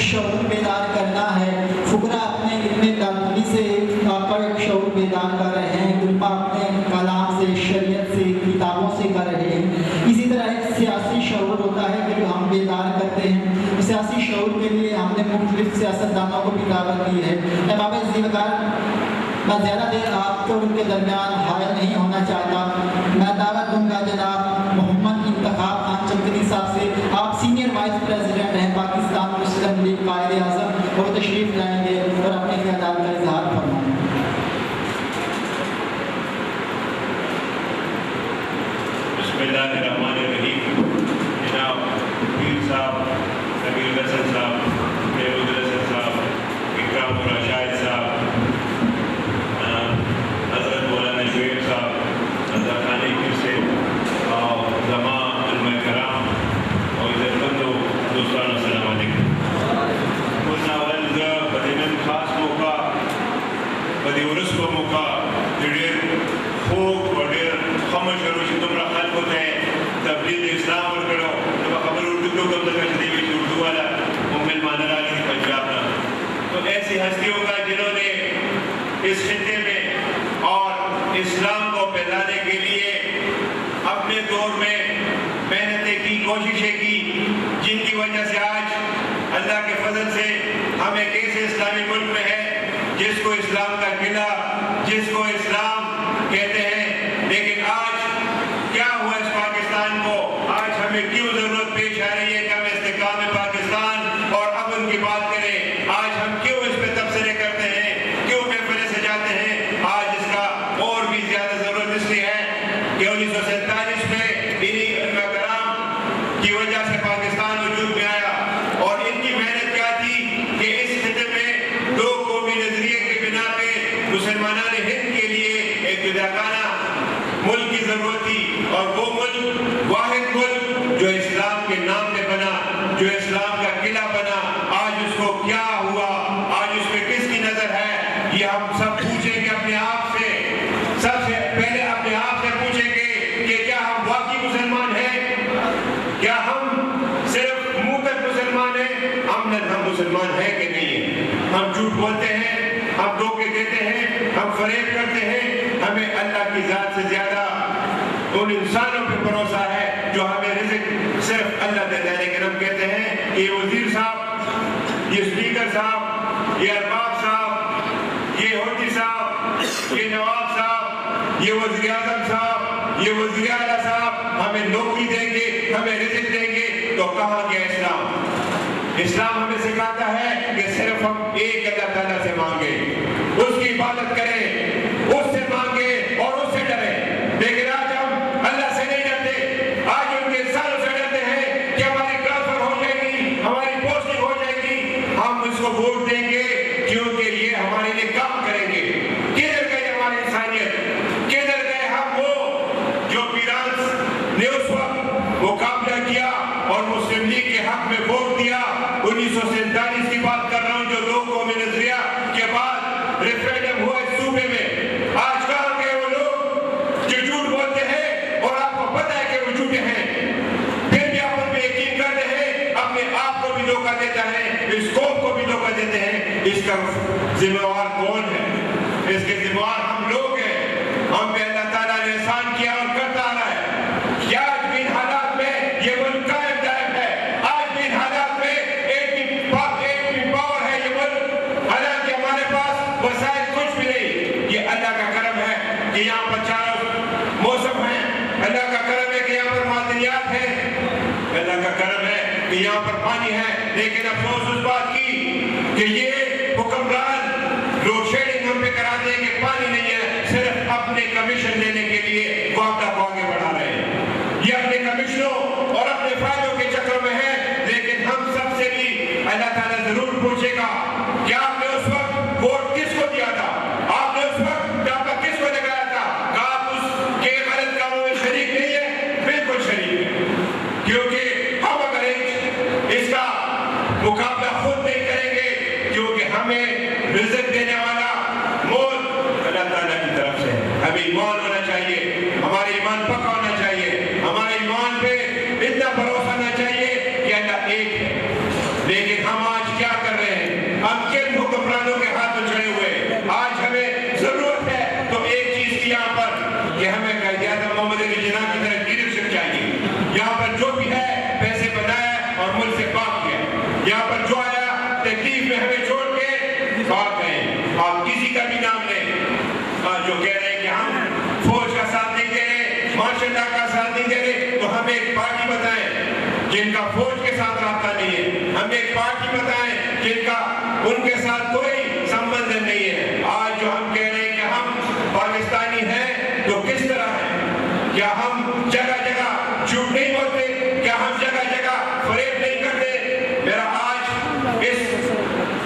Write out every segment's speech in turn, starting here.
شعور بیدار کرنا ہے. فقراء اپنے علم تعلیمی سے آپ کا ایک شعور بیدار کر رہے ہیں, علماء اپنے کلام سے, شریعت سے, کتابوں سے کر رہے ہیں. اسی طرح ایک سیاسی شعور ہوتا ہے کہ جو ہم بیدار کرتے ہیں. سیاسی شعور کے لیے ہم نے مختلف سیاستدانوں کو بھی دعوت دی ہے. احباب عزیزگان, میں زیادہ دیر آپ کو ان کے درمیان حائل نہیں ہونا چاہتا. میں دعوت دوں گا جناب محمد انتخاب خان چمکنی صاحب سے. آپ سینئر وائس پریزیڈنٹ ہیں پاکستان مسلم لیگ قائد اعظم, وہ تشریف لائیں گے اور اپنے خیالات کا اظہار فرمائیں گے. بسم اللہ الرحمن الرحیم. جناب پیر صاحب, نبیل حسن صاحب, محمود حسن صاحب, اکرام اللہ شاہد صاحب, حضرت مولانا شعیب صاحب, حضرت خانی پیر سے, اور علماء علماء کرام اور عزت مندو دوستان, السلام علیکم. قلنا والد بدنن خاص موقع بدی ورس کو موقع دیر خوب اور دیر خمش کرو چې تمرا خلقو ته تبلیغ اسلام ورکړو. نو خبر اردو کو کم تک دی وی اردو والا ممل مانا راگی پنجاب نا. تو ایسی ہستیوں کا جنہوں نے اس خطے میں اور اسلام کو پھیلانے کے لیے اپنے دور میں محنتیں کی, کوششیں کی, جن کی وجہ سے آج اللہ کے فضل سے ہم ایک ایسے اسلامی ملک میں ہے جس کو اسلام کا قلعہ, جس کو اسلام کہتے ہیں. لیکن آج کیا ہوا اس پاکستان کو؟ آج ہمیں کیوں ضرورت پیش آ رہی ہے کہ ہم استحکام پاکستان اور امن کی بات کریں؟ آج ہم کیوں اس پہ تبصرے کرتے ہیں, کیوں محفلیں سجاتے ہیں؟ آج اس کا اور بھی زیادہ ضرورت اس لیے ہے کہ 1947 میں انہی علماء کرام کی وجہ سے پاکستان وجود میں آیا. اور ان کی محنت کیا تھی کہ اس خطے میں دو قومی نظریے کی بنا پہ مسلمانان ہند کے لیے ایک جداگانہ ملک کی ضرورت تھی. اور وہ ملک, واحد ملک جو اسلام کے نام پہ بنا, جو اسلام کا قلعہ بنا, آج اس کو کیا ہوا, آج اس پہ کس کی نظر ہے, یہ ہم سب پوچھیں گے اپنے آپ سے. سب سے پہلے اپنے آپ سے پوچھیں گے کہ کیا ہم واقعی مسلمان ہیں, کیا ہم صرف منہ تک مسلمان ہیں, عملاً ہم مسلمان ہیں کہ نہیں ہیں. ہم جھوٹ بولتے ہیں, ہم دھوکے دیتے ہیں, ہم فریب کرتے ہیں. ہمیں اللہ کی ذات سے زیادہ ان انسانوں پہ بھروسہ ہے جو ہمیں رزق صرف اللہ دیتا ہے. لیکن ہم کہتے ہیں کہ یہ وزیر صاحب, یہ اسپیکر صاحب, یہ ارباب صاحب, یہ ہوٹی صاحب, یہ نواب صاحب, یہ وزیر اعظم صاحب, یہ وزیر اعلیٰ صاحب ہمیں نوکری دیں گے, ہمیں رزق دیں گے. تو کہاں گیا اسلام؟ اسلام ہمیں سکھاتا ہے کہ صرف ہم ایک اللہ تعالیٰ سے مانگیں, اس کی عبادت کریں, اس سے مانگیں اور اس سے ڈریں. لیکن آج ہم اللہ سے نہیں ڈرتے, آج ان کے انسانوں سے ڈرتے ہیں کہ ہماری ٹرانسفر ہو جائے گی, ہماری پوسٹنگ ہو جائے گی, ہم اس کو ووٹ دیں گے کیونکہ یہ ہمارے لیے کام کریں گے. کدھر گئے ہماری انسانیت, کدھر گئے ہم وہ جو پیرانس نے اس وقت مقابلہ کیا اور مسلم لیگ کے حق میں ووٹ دیا. 1947 کی بات کر رہا ہوں, جو دو قومی نظریہ کے بعد ریفرینڈم ہوا اس صوبے میں. آج کہاں گئے وہ لوگ جو جھوٹ بولتے ہیں اور آپ کو پتہ ہے کہ وہ جھوٹے ہیں, پھر بھی آپ ان پہ یقین کرتے ہیں, اپنے آپ کو بھی دھوکہ دیتا ہے, اس قوم کو بھی دھوکہ دیتے ہیں. اس کا ذمہ دار کون ہے؟ اس کے ذمہ دار ہم لوگ ہیں. ہم پہ اللہ تعالیٰ نے احسان کیا اور کرتا آ رہا ہے. کیا آج بھی ان حالات میں یہ ملک قائم دائم ہے؟ آج بھی ان حالات میں ایک بھی پاور ہے یہ ملک, حالانکہ ہمارے پاس وسائل کچھ بھی نہیں. یہ اللہ کا کرم ہے کہ یہاں پر چاروں موسم ہیں, اللہ کا کرم ہے کہ یہاں پر معدنیات ہیں, اللہ کا کرم ہے کہ یہاں پر پانی ہے. لیکن افسوس اس بات کی کہ یہ حکمران لوڈ شیڈنگ ہم پہ کرا دیں کہ پانی نہیں ہے, صرف اپنے کمیشن لینے کے لیے معاملہ کو آگے بڑھا رہے ہیں. یہ اپنے کمیشنوں اور اپنے فائدوں کے چکر میں ہے. لیکن ہم سب سے بھی اللہ تعالیٰ ضرور پوچھے گا کہ آپ نے اس وقت ووٹ کس کو دیا تھا, آپ نے اس وقت ڈاکہ کس کو لگایا تھا. کہ آپ اس کے غلط کاموں میں شریک نہیں ہے, بالکل شریک ہے, کیونکہ ہم اگر اس کا مقابلہ خود نہیں کریں گے, کیونکہ ہمیں رزق دینے والا مول اللہ تعالیٰ کی طرف سے. ہمیں ایمان ہونا چاہیے, ہمارا ایمان پکا ہونا چاہیے, ہمارے ایمان پہ اتنا بھروسہ ہونا چاہیے کہ اللہ ایک ہے. لیکن ہم آج کیا جن کا ان کے ساتھ کوئی سمبند نہیں ہے. آج جو ہم کہہ رہے ہیں کہ ہم پاکستانی ہیں تو کس طرح ہیں؟ کیا ہم جگہ جگہ جھوٹ نہیں بولتے؟ کیا ہم جگہ جگہ فریب نہیں کرتے؟ میرا آج اس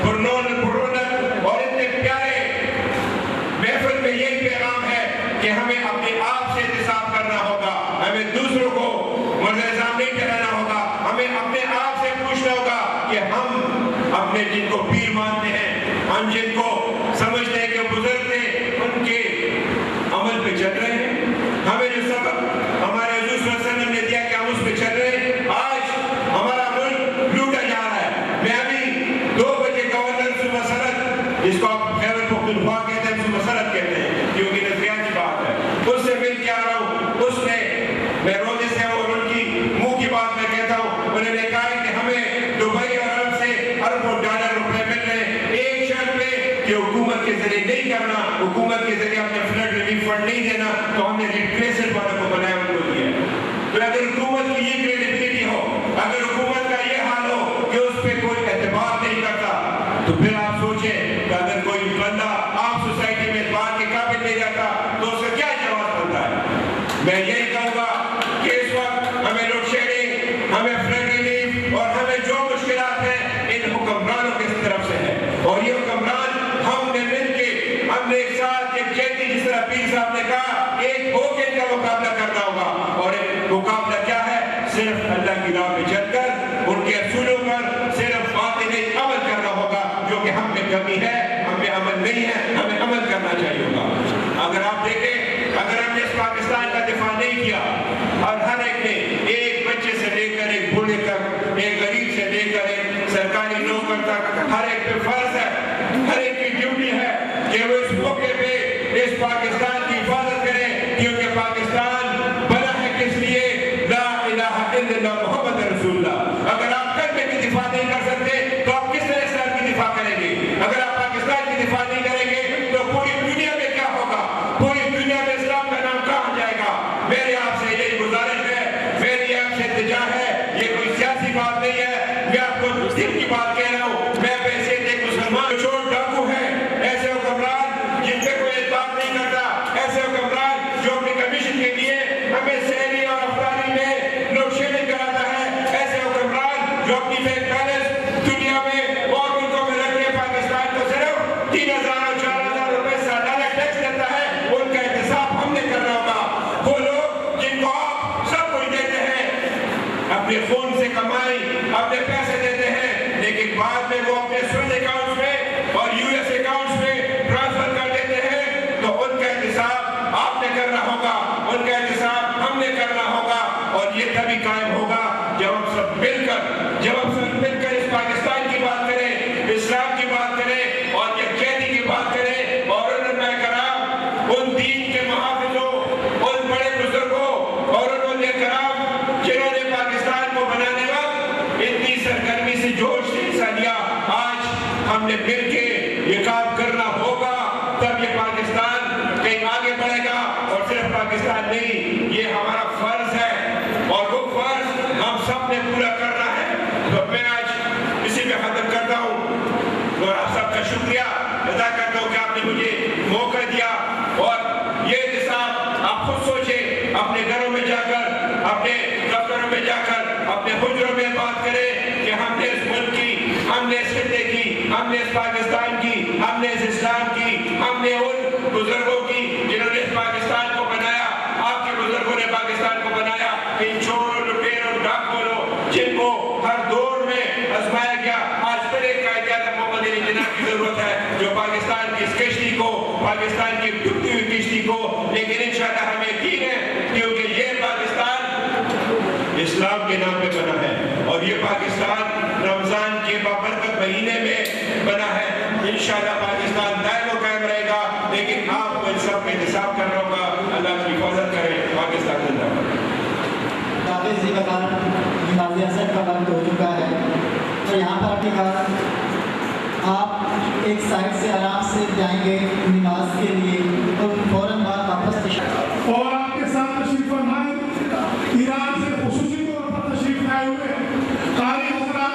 پررونق اور اتنے پیارے محفل میں یہی پیغام ہے کہ ہمیں اپنے آپ سے احتساب کرنا ہوگا. ہمیں دوسروں کو مرد الزام نہیں ٹھہرانا ہوگا. ہمیں اپنے آپ سے پوچھنا ہوگا کہ ہم اپنے جن کو پیر مانتے ہیں, ہم جن کو سمجھتے ہیں کہ بزرگ تھے, ان کے عمل پہ چل رہے ہیں. ہمیں جو سبق ہمارے حضور صلی اللہ علیہ وسلم نے دیا کہ ہم اس پہ چل رہے ہیں. آج ہمارا ملک لوٹا جا رہا ہے. میں ابھی 2 بجے گورنر صوبہ سرحد, جس کو آپ خیبر پختونخوا کہتے ہیں, صوبہ سرحد کہتے ہیں کیونکہ نظریات کی بات ہے, اس سے مل کے آ رہا ہوں. اس نے میں روزے سے اور ان کی منہ کی بات میں کہتا ہوں, انہوں نے کہا کہ ہمیں دبئی اور عرب سے اربوں ڈالر روپے مل رہے ہیں ایک شرط پہ کہ حکومت کے ذریعے نہیں کرنا, حکومت کے ذریعے اپنے فلڈ ریلیف فنڈ نہیں دینا. تو ہم نے ریپلیسمنٹ والوں کو بنایا, ان کو دیا. تو اگر حکومت کی یہ کریڈیبلٹی ہو, اگر حکومت کا یہ حال ہو کہ اس پہ کوئی اعتبار نہیں کرتا, تو پھر آپ سوچیں کہ اگر کوئی بندہ عام سوسائٹی میں اعتبار کے قابل نہیں رہتا تو اس کا کیا جواب بنتا ہے؟ میں یہی کہوں گا کہ اس وقت ہمیں لوڈ شیڈنگ, ہمیں فلڈ ریلیف اور ہمیں جو مشکلات ہیں ان حکمرانوں کی طرف سے ہے. اور یہ حکمران ہم نے مل کے, ہم نے ایک ساتھ ایک جیتی, جس طرح پیر صاحب نے کہا, ایک ہو کے ان کا مقابلہ کرنا ہوگا. اور ایک مقابلہ کیا ہے؟ صرف اللہ کی راہ میں چل کر ان کے اصولوں پر صرف باطنی عمل کرنا ہوگا, جو کہ ہم میں کمی ہے. ہم میں عمل نہیں ہے, ہمیں عمل کرنا چاہیے ہوگا. اگر آپ دیکھیں, اگر ہم نے اس پاکستان کا دفاع نہیں کیا, اور ہر ایک نے, ایک بچے سے لے کر ایک بوڑھے تک, ایک غریب سے لے کر ایک سرکاری نوکر تک, ہر ایک پہ فرض ہے, ہر ایک کی ڈیوٹی ہے کہ وہ اس موقع پہ اس پاکستان کی حفاظت کرے, کیونکہ پاکستان بنا ہے کس لیے؟ لا الہ الا اللہ محمد رسول اللہ. اگر آپ کلمے کی دفاع نہیں کر سکتے تو آپ کس طرح اسلام کی دفاع کریں گے؟ اگر آپ پاکستان کی دفاع نہیں کریں گے تو پوری دنیا میں کیا ہوگا؟ پوری دنیا میں اسلام کا نام کہاں جائے گا؟ میرے آپ سے یہی گزارش ہے, میری آپ سے التجا ہے. یہ کوئی سیاسی بات نہیں ہے, میں آپ کو دل کی بات کہہ رہا ہوں. میں پیسے ایک مسلمان چور ڈاکو ہیں, ایسے حکمران جن پہ کوئی اعتبار نہیں کرتا, ایسے حکمران جو اپنی کمیشن کے لیے ہمیں سہری اور افطاری میں لوڈ شیڈنگ کراتا ہے, ایسے حکمران جو اپنی بینک بیلنس دنیا میں اور ملکوں میں رکھ کے پاکستان کو صرف 3,000 اور 4,000 روپے سالانہ ٹیکس دیتا ہے, ان کا احتساب ہم نے کرنا ہوگا. وہ لوگ جن کو آپ سب کچھ دیتے ہیں, اپنے خون سے کمائی, اپنے پیسے دیتے ہیں, لیکن بعد میں وہ اپنے سوئس اکاؤنٹس میں اور US اکاؤنٹس میں ٹرانسفر کر دیتے ہیں, تو ان کا احتساب آپ نے کرنا ہوگا, ان کا احتساب ہم نے کرنا ہوگا. اور یہ تبھی قائم ہوگا جب ہم سب مل کر اس پاکستان کی بات کریں, اسلام کی بات کریں اور یکجہتی کی بات کریں. اور علماء کرام, ان دین کے محافظوں, ان بڑے بزرگوں اور ان علماء کرام جنہوں نے پاکستان کو بنانے وقت اتنی سرگرمی سے جوش سے حصہ لیا, آج ہم نے مل کے یہ کام کرنا ہوگا, تب یہ پاکستان کہیں آگے بڑھے گا. اور صرف پاکستان نہیں, یہ ہمارا فرض ہے اور وہ فرض ہم سب نے پورا کرنا ہے. تو میں آج اسی میں ختم کرتا ہوں اور آپ سب کا شکریہ ادا کرتا ہوں کہ آپ نے مجھے موقع دیا. اور یہ احتساب آپ خود سوچیں, اپنے گھروں میں جا کر, اپنے دفتروں میں جا کر, اپنے حجروں میں بات کریں کہ ہم نے اس ملک کی, ہم نے اس خطے کی, ہم نے اس پاکستان کی, ہم نے اس اسلام کی, ہم نے ان بزرگوں کی جنہوں نے اس پاکستان کو بنایا, آپ کے بزرگوں نے پاکستان کو بنایا, ان چوروں, لٹیروں, ڈاکوؤں جن کو ہر دور میں آزمایا گیا. آج پھر ایک قائد اعظم محمد علی جناح کی ضرورت ہے جو پاکستان کی اس کشتی کو, پاکستان کی ڈوبتی ہوئی کشتی کو, لیکن انشاءاللہ ہمیں یقین ہے کیونکہ یہ پاکستان اسلام کے نام پہ بنا ہے اور یہ پاکستان رمضان کے بابرکت مہینے میں بنا ہے. انشاءاللہ پاکستان دائم و قائم رہے گا, لیکن آپ کو ان سب میں احتساب کرنا ہوگا. اللہ کی حفاظت کرے. پاکستان زندہ باد. کافی سی بات نماز اثر کا وقت ہو چکا ہے, تو یہاں پر اپنی بات آپ ایک سائڈ سے آرام سے جائیں گے نماز کے لیے, اور فوراً بعد واپس تشریف اور آپ کے ساتھ تشریف فرمائیں. ایران سے خصوصی طور پر تشریف لائے ہوئے قاری حضرات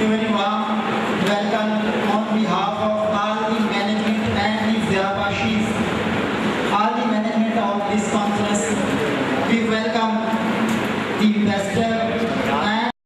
Very warm welcome on behalf of all the management and the Ziyabashis, all the management of this conference. We welcome the